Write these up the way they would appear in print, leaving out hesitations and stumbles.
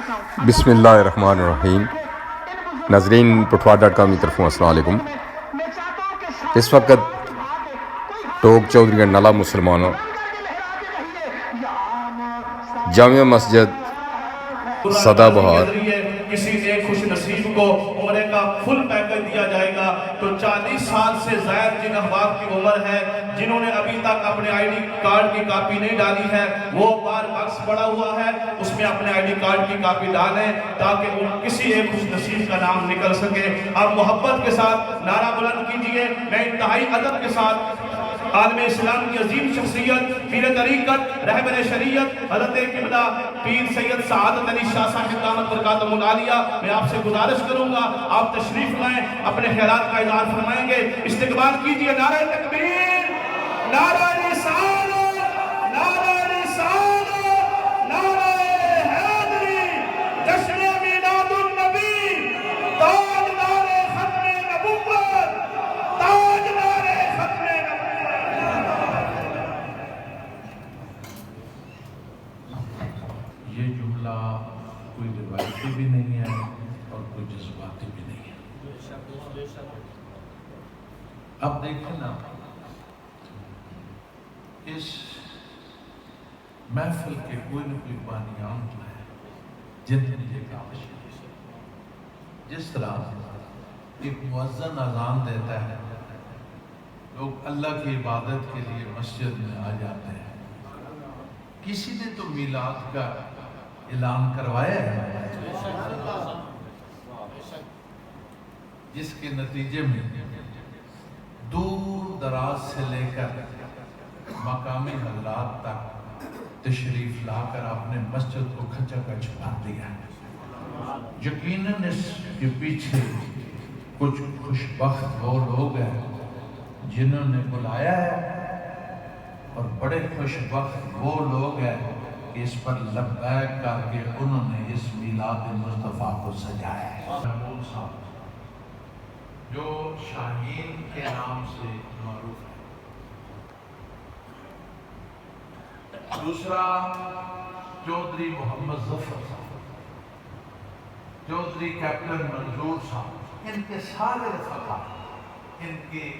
بسم اللہ الرحمن الرحیم۔ ناظرین پٹھوار.com کی طرف السلام علیکم۔ اس وقت ٹوک چودھری نالا مسلمانوں جامع مسجد سدا بہار کسی ایک خوش نصیب کو عمرے کا فل پیکج دیا جائے گا۔ تو 40 سال سے زائد جن احباب کی عمر ہے، جنہوں نے ابھی تک اپنے آئی ڈی کارڈ کی کاپی نہیں ڈالی ہے، وہ بار باکس پڑا ہوا ہے، اس میں اپنے آئی ڈی کارڈ کی کاپی ڈالیں تاکہ کسی ایک خوش نصیب کا نام نکل سکے۔ آپ محبت کے ساتھ نعرہ بلند کیجئے۔ میں انتہائی ادب کے ساتھ عالم اسلام کی عظیم شخصیت، پیر طریقت، رہبر شریعت حضرت قبلہ پیر سید سعادت علی شاہ صاحب دامت برکاتہم العالیہ، میں آپ سے گزارش کروں گا آپ تشریف لائیں، اپنے خیالات کا اظہار فرمائیں گے۔ استقبال کیجئے۔ نعرہ تکبیر، نعرہ رسالت، نعرہ رسالت، نعرہ حیدری، جشن میلاد النبی، تاجدار ختم نبوت، تاجدار ختم یہ جملہ کوئی روایتی بھی نہیں ہے اور کوئی جذباتی بھی نہیں ہے۔ اب دیکھیں نا، اس محفل کے کوئی نہ کوئی بانیان جو ہے جن نے یہ کام شروع کیا۔ جس طرح ایک مؤذن اذان دیتا ہے، لوگ اللہ کی عبادت کے لیے مسجد میں آ جاتے ہیں۔ کسی نے تو میلاد کا اعلان کروایا ہے، جس کے نتیجے میں دور دراز سے لے کر مقامی حضرات تک تشریف لا کر آپ نے مسجد کو کھچا کھچ بھر دیا ہے۔ یقیناً اس کے پیچھے کچھ خوشبخت وہ لوگ ہیں جنہوں نے بلایا ہے، اور بڑے خوشبخت وہ لوگ ہیں کہ اس پر لبیک کر کے انہوں نے اس میلاد مصطفیٰ کو سجایا ہے۔ محمود صاحب جو شاہین کے نام سے معروف ہے۔ دوسرا چودھری محمد ظفر صاحب، چودھری کیپٹن منظور صاحب، ان کے سارے رفقا، ان کے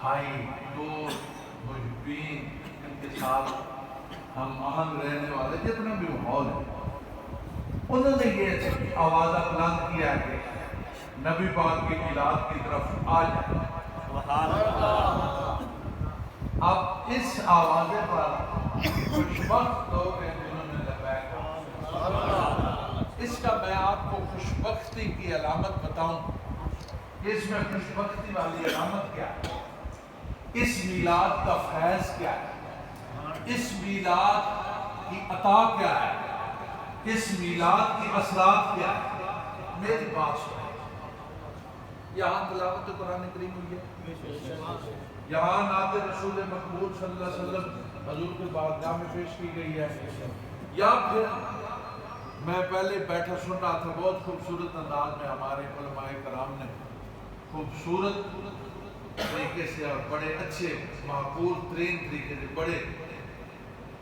بھائی دوست محبین، ان کے ساتھ ہم آہنگ رہنے والے جتنا بھی ماحول ہے، انہوں نے یہ آوازہ بلند کیا کہ نبی پاک کی میلاد کی طرف آ جائیں۔ اب اس آوازے پر کچھ وقت لوگ ہیں جنہوں نے لبیک کہا۔ اس کا میں آپ کو خوشبختی کی علامت بتاؤں، اس میں خوشبختی والی علامت کیا ہے؟ اس میلاد کا فیض کیا ہے؟ اس میلاد کی عطا کیا ہے؟ اس میلاد کی اثرات کیا ہے؟ میری بات سنیں، یہاں تلاوت قرآن کریم ہوئی ہے، یہاں نعت رسول مقبول صلی اللہ علیہ وسلم حضور کے بارگاہ میں پیش کی گئی ہے، یا پھر میں پہلے بیٹھا سن رہا تھا، بہت خوبصورت انداز میں ہمارے علماء کرام نے خوبصورت طریقے سے اور بڑے اچھے معقول ترین طریقے سے بڑے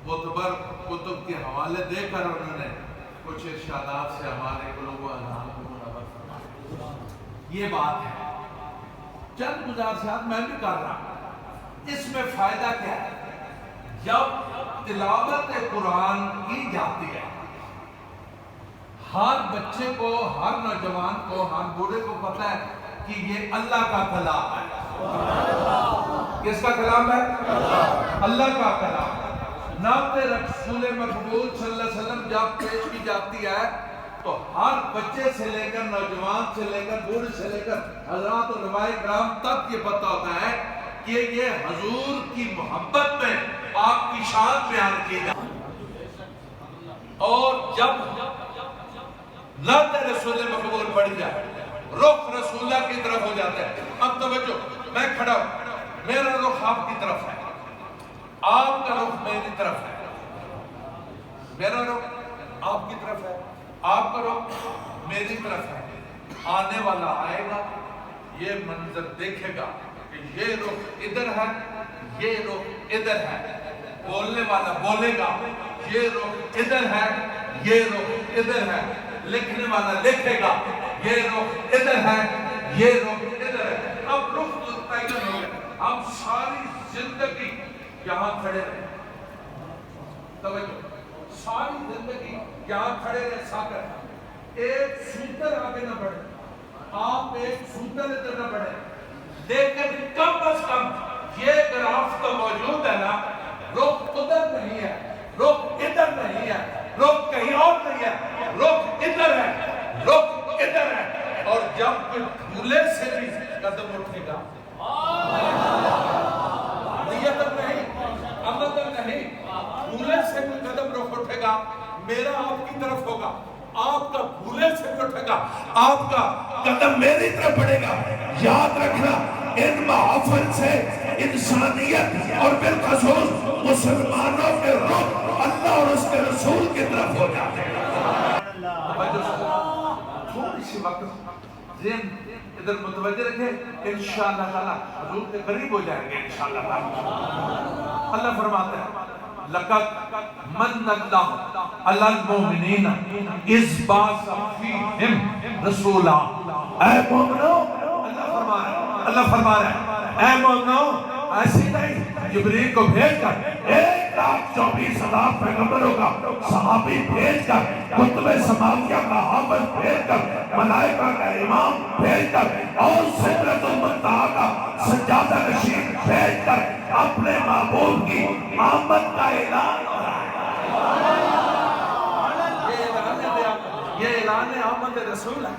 معتبر کتب کے حوالے دے کر انہوں نے کچھ ارشادات سے ہمارے قلوب و اذہان کو منور فرمایا۔ یہ بات ہے، چند گزارشات میں بھی کر رہا ہوں۔ اس میں فائدہ کیا ہے؟ جب تلاوت قرآن کی جاتی ہے، ہر بچے کو، ہر نوجوان کو، ہر بوڑھے کو پتہ ہے کہ یہ اللہ کا کلام ہے۔ کس کا کلام ہے؟ اللہ کا کلام ہے۔ نعت رسول مقبول صلی اللہ علیہ وسلم جب پیش کی جاتی ہے تو ہر بچے سے لے کر، نوجوان سے لے کر، بوڑھے سے لے کر حضرات علماء کرام تک یہ پتہ ہوتا ہے کہ یہ حضور کی محبت میں آپ کی شان بیان کی جائے۔ اور جب نعت رسول مقبول پڑھی جائے، رخ رسول اللہ کی طرف ہو جاتا ہے۔ اب توجہ، میں کھڑا ہوں، میرا رخ آپ کی طرف ہے، آپ کا رخ میری طرف ہے، میرا رخ آپ کی طرف ہے، آپ کا رخ میری طرف ہے۔ آنے والا آئے گا، یہ منظر دیکھے گا کہ یہ رخ ادھر ہے، یہ رخ ادھر ہے۔ بولنے والا بولے گا، یہ رخ ادھر ہے، یہ رخ ادھر ہے، لکھنے والا لکھے گا یہ رخ ادھر ہے، یہ رخ ادھر ہے. اب رخ متعین ہو گئے. ہم ساری زندگی یہاں کھڑے رہے. توجہ، ساری زندگی یہاں کھڑے رہے. ساکر ایک سوتر آگے نہ بڑھے، آپ ایک سوتر ادھر نہ بڑھے. لیکن کم از کم یہ گراف تو موجود ہے نا، رخ ادھر نہیں ہے، رخ ادھر نہیں ہے، رخ کہیں اور نہیں ہے، رخ ادھر ہے، رخ ادھر ہے. اور جب کوئی بھولے سے بھی قدم اٹھے گا، نیتن نہیں، عمدن نہیں، بھولے سے بھی قدم رخ اٹھے گا، میرا آپ کی طرف ہوگا. آپ کا بھولے سے بھی اٹھے گا، آپ کا قدم میری طرف بڑھے گا. یاد رکھنا، ان محافل سے انسانیت اور بالخصوص مسلمانوں کے رخ اللہ اور اس کے رسول کی طرف ہو جاتے ہیں. تھوڑی سی وقت ذہن ادھر متوجہ رکھے، انشاءاللہ تعالی حضور کے قریب ہو جائیں گے انشاءاللہ تعالی. اللہ فرماتا ہے لقد من اللہ علی المؤمنین اذ بعث فیہم رسولا. اے مومنو، اللہ فرما رہا ہے اے مومنو، ایسی نہیں جبریل کو بھیج کر 1,24,000 پیغمبروں کا صحابی بھیج کر، کتب سماویہ کا حافظ بھیج کر، ملائکہ کا امام بھیج کر، اور سدرۃ المنتہا کا سجادہ نشین بھیج کر اپنے محبوب کی آمد کا اعلان ہو رہا ہے. یہ اعلان آمد رسول ہے،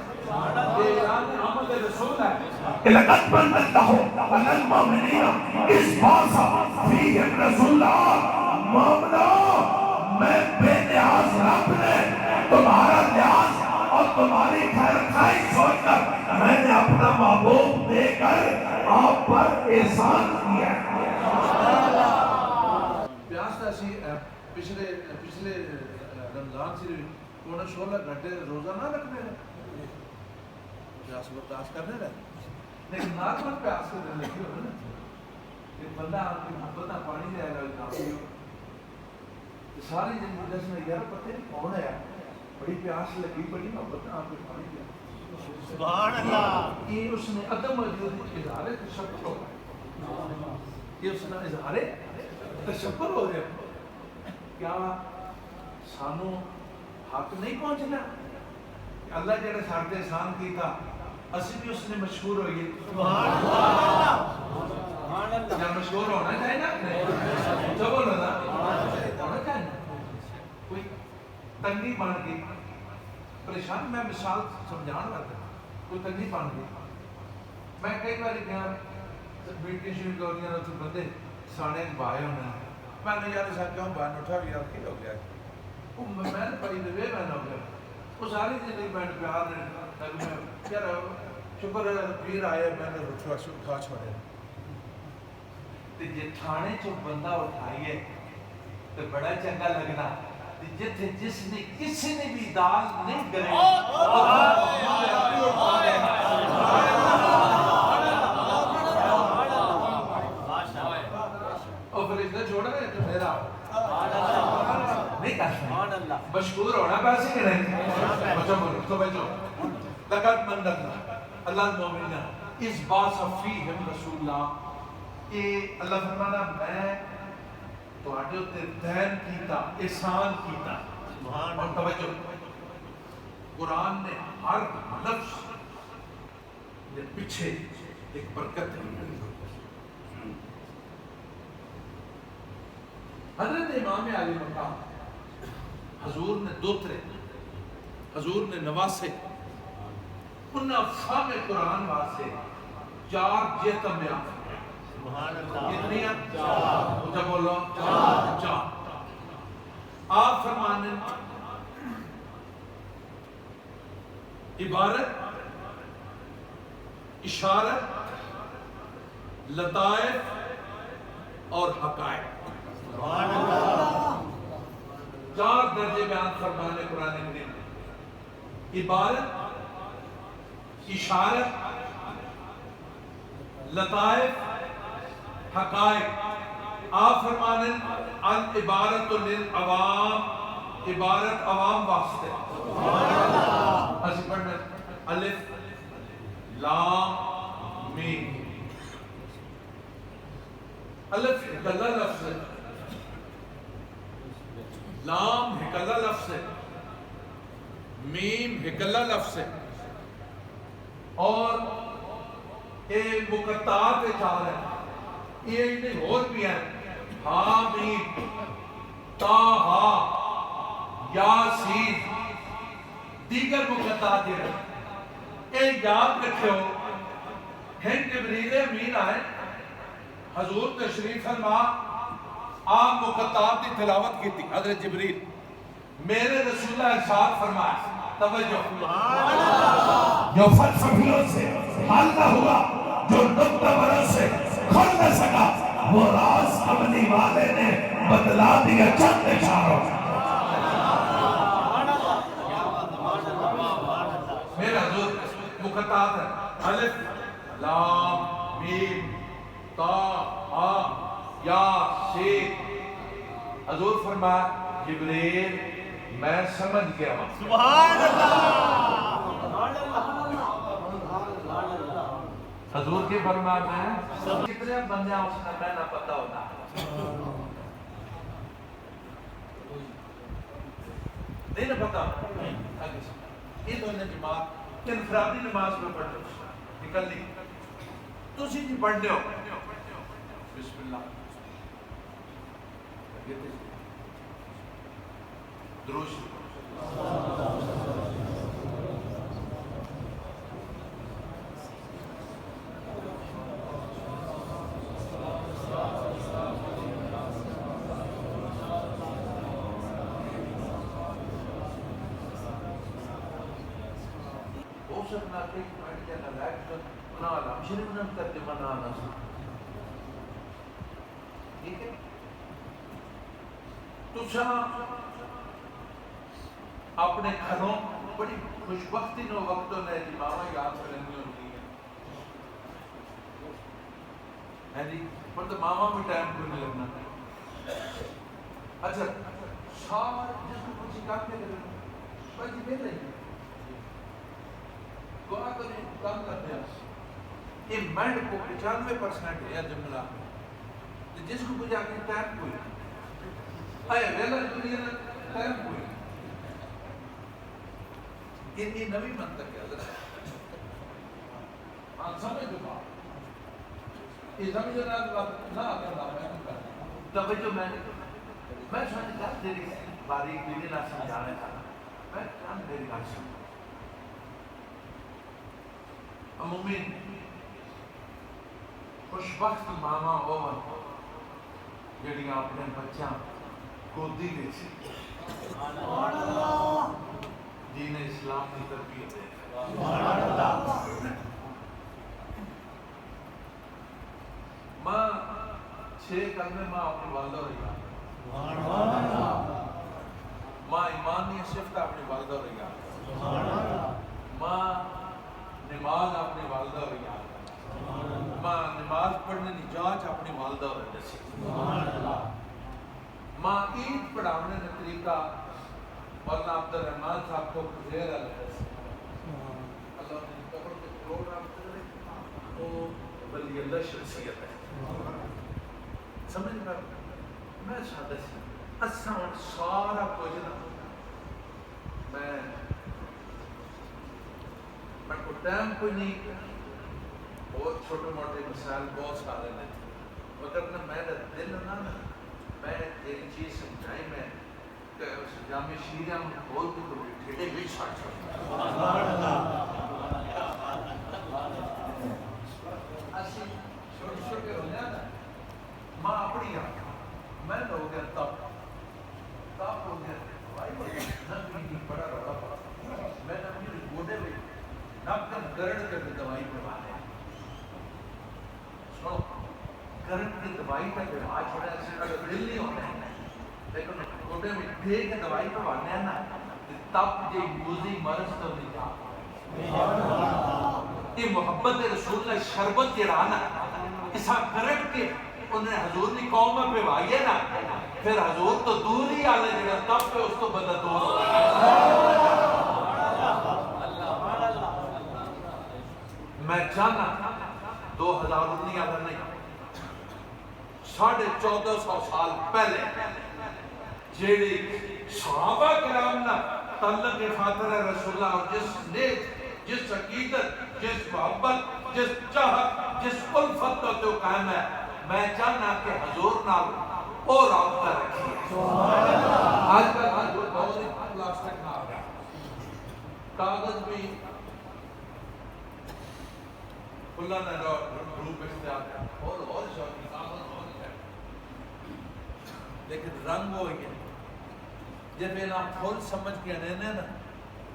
یہ اعلان آمد رسول ہے. لَقَدْ مَنَّ اللَّهُ عَلَى الْمُؤْمِنِينَ إِذْ بَعَثَ فِيهِمْ رَسُولًا. مومنو، میں بے نیاز رب نے تمہارا نیاز اور تمہاری خیر خواہی سوچ کر میں نے اپنا محبوب دے کر آپ پر احسان کیا. پیاس ایسی پچھلے رمضان سے 16 گھنٹے روزہ نہ رکھنے رہے، پیاس برداشت کرنے رہے. لیکن نارمل پیاس کے دن لگی ہو نا کہ بندہ آپ کی محبت پانی لے گا کافی ہو ساری زندگی دس میں یار پتہ نہیں کون ہے، بڑی پیاس لگی، بڑی محبت آپ کو پانی دیا. سبحان اللہ. یہ اس نے عدم وجود اظہار تشکر ہو گیا، یہ اس نے اظہار تشکر ہو گیا. کیا سانو حق نہیں پہنچنا؟ اللہ جڑے ساڈے احسان کیتا اسی بھی اس نے مشہور ہوئیے. سبحان اللہ. کیا مشہور ہونا چاہیے نا؟ جو بولو نا، ہونا چاہیے. کوئی تنگی بن گئی، پریشان، میں مثال سمجھان لگا، کوئی تنگی بن گئی. میں کئی بار گیا میٹنگ شروع کر دیا تو بندے ساڑھے بھائی ہونے، میں نے یار ساتھ کیوں باہر اٹھا بھی آپ کی ہو گیا، میں نے پڑھی دے میں نے ہو گیا. وہ ساری زندگی میں پیار نے یار شکر ہے پیر آئے میں نے اٹھا چھوڑے. جی تھانے چو بندہ اٹھائیے تو بڑا چنگا لگنا، جتھے جس نے کسی نے بھی دال نہیں کرے اور فرشتہ چھوڑا ہے تو میرا نہیں کرنا. مشکور ہونا پیسے کے نہیں. بچوں بولو تو بچوں. لقد من اللہ المؤمنین اذ بعث فیہم رسولا. یہ اللہ فرمانا میں تواڈے تے دین کیتا، احسان کیتا. اور توجہ، قرآن نے ہر لفظ کے پیچھے ایک برکت ہے. حضرت امام علی مقام حضور نے دوترے، حضور نے نواسے، انہاں فہم قرآن واسے 4 جیتم بیان. کتنی ہیں؟ 4. جب بولو 4. آپ فرمانے عبارت، اشارت، لطائف اور حقائق. 4 درجے بیان فرمانے قرآن کریم. عبارت، اشارت، لطائف، حقائق. آپ فرمانے العبارت للعوام، عبارت عوام واسطے، اسی پڑھنے الف لام میم. الف ہکلا لفظ ہے, لام ہکلا لفظ ہے, میم ہکلا لفظ ہے, اور یہ مقطعات چار ہیں. یہ نہیں اور بھی ہیں, ہا میم تا ہا یا سین, دیگر مقطعات ہیں. یہ یاد رکھو, ہیں جبریل امین آئے, حضور تشریف فرما, آپ مقطعات کی تلاوت کی تھی. حضرت جبریل میرے رسول اللہ ارشاد فرمائے, توجہ, جو فلسفیوں سے حل نہ ہوا, جو نقطہ بروں سے کھل نہ سکا, وہ راز امنی والے نے بدلا دیا چند اشاروں. میرے حضور مقطعات ہے, الف لام میم تا ہا یا سین. حضور فرمایا جبریل میں سمجھ گیا ہوں. سبحان اللہ. حضور کی فرمایا میں کتنے بندے اس نے میں نہ پتا ہوتا. نہیں نہ پتا. یہ دونوں جماعت انفرادی نماز میں پڑھ لو, نکل لی تسی جی پڑھ لو. بسم اللہ درود اپنے گھروں بڑی خوشبختی نو وقتوں نے جماعہ یاد کرنی ہوتی ہے جی, پر تو ماما بھی ٹائم کو نہیں لگنا. اچھا سارے جس کو کچھ کام کے کریں بھائی جی مل رہی دعا کریں, کام کرتے ہیں. یہ مینڈ کو 95% ہے جملہ, جس کو کچھ آگے ٹائم کوئی اے ویلا دنیا نے ٹائم کوئی. یہ نوی منطق ہے حضرت, ہاں سمجھ دو بات, یہ سمجھ رہا نہ کرنا میں کرتا. توجہ میں سمجھ کر تیری باریک دلی نہ سمجھانے تھا, میں چند دیر کا سمجھ. عمومی خوشبخت ماما اور جڑیاں اپنے بچہ گودی لے سی دین اسلام کی تربیت ہے. ماں 6 کلمے ماں اپنی والدہ اور یاد, ماں ایمانی صفت اپنی والدہ اور یاد, ماں نماز اپنی والدہ اور یاد, ماں نماز پڑھنے کی جانچ اپنی والدہ اور دسی, ماں عید پڑھانے کا طریقہ مولانا عبد الرحمان صاحب کو زیر اللہ نے قبر کے پروگرام کرے وہ ولی اللہ شخصیت ہے. سمجھ رہا میں سادہ سی اساں سارا کچھ نا میں کو ٹائم کوئی نہیں, بہت چھوٹے موٹے مسائل بہت سارے نے, مگر نہ میں دل نہ میں ایک چیز سمجھائی میں جامع شیرہ میں بول بھی تو ٹھیڑے بھی چھاٹ اسی چھوٹے چھوٹے ہونے آنا ماں اپنی میں نے ہو گیا تب ہو گیا نبی بڑا روڑا پڑا, میں نے اپنی گوڑے میں ناکن گرڑ کر دوائی پڑھوانے سنو گرڑ کی دوائی کا دوائی چھوڑا ایسے دل نہیں ہوتا ہے, لیکن گوڑے میں دے کے دوائی پڑھوانے ہیں نا تب یہ موزی مرض تو نہیں جاتا. یہ محبت رسول اللہ شربت جڑانا اسا کرٹ کے انہیں حضور نے قوم میں پہوائی ہے نا, پھر حضور تو دور ہی آلے جڑا تب پہ اس کو بدہ دور میں چاہنا 2019 اگر نہیں 1450 سال پہلے جیڑی صحابہ کرام نہ تعلق خاطر رسول اللہ اور جس نیک جس عقیدت جس محبت جس چاہت جس الفت تو قائم ہے میں چاہنا کہ حضور نال اور رابطہ رکھیے آج کل بہت ہی پلاسٹک نہ آ گیا کاغذ بھی کھلا نہ روپ اختیار اور شوقی کاغذ بہت ہے لیکن رنگ ہوئی ہے جب یہ نام پھول سمجھ کے رہنے نا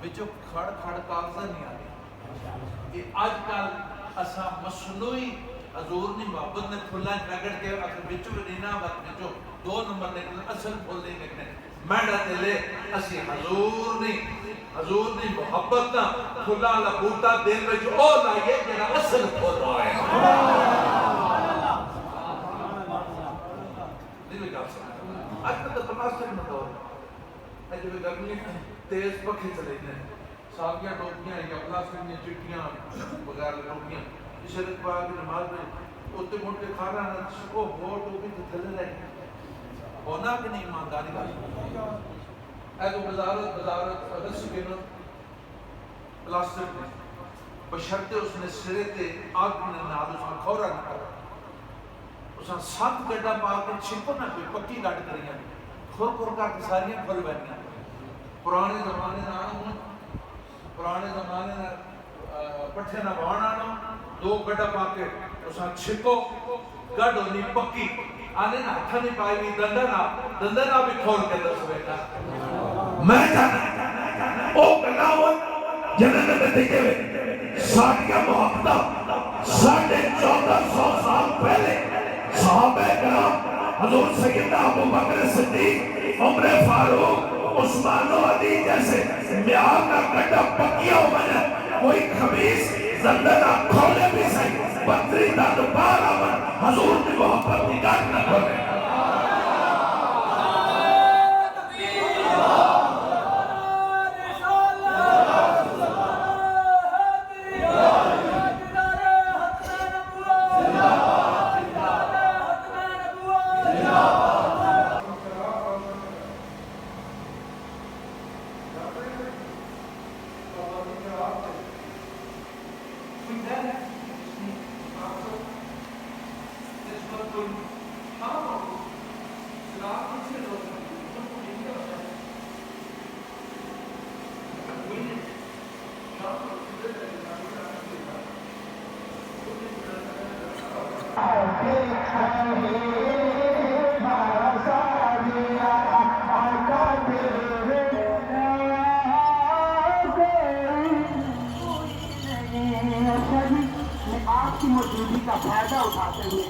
بچو کھڑ کھڑ کاغذ نہیں آتے کہ آج کل اسا مصنوعی حضور نہیں محبت نے پھلا رگڑ کے اگر بچو نینا وقت بچو 2 نمبر نکلے اصل پھول نہیں نکلے میڈا دلے اسی حضور نہیں محبت نہ پھلا لبوتا دل میں جو او لائیے جنہ اصل پھول رہا ہے نہیں لگا سکتا آج کل تو پلاسٹک نہ دور ہے جو گرمی تیز پکھے چلے گئے ساکیاں ٹوپیاں یا پلاسٹک میں چٹیاں بغیر ٹوپیاں شرک پاک کی نماز میں اتے موٹے کھانا نہ وہ ٹوپی تو تھلے رہے ہونا کہ نہیں ایمانداری کا اے تو بزارت رسی کے پلاسٹک میں بشرتے اس نے سرے تے آگ نے نال اس میں کھورا نہ کرا اس نے 7 گڑا پا کے چھپو نہ کوئی پکی گاڑ کریاں کھور کر کے ساریاں کھول بینیاں پرانے زمانے نہ پٹھے نہ بھان آنا 2 گڑا پا کے اس نے چھپو گڑ ہونی پکی آنے نہ ہتھا نہیں پائی بھی دندنا بھی کھول کے دس بیٹا میں جانا او گلاوت جنہوں نے دیکھے ہوئے ساڑھیاں محبتہ 1450 سال پہلے صحابہ کرام حضور سیدنا ابو بکر صدیق عمر فاروق عثمان و علی جیسے میار کا گڑا پکیا ہو بنا کوئی خبیث زندنا کھولے بھی صحیح بطری داد بار آمن حضور کی محبت کی گاٹ نہ کھولے آپ کی موجودگی کا فائدہ اٹھاتے ہوئے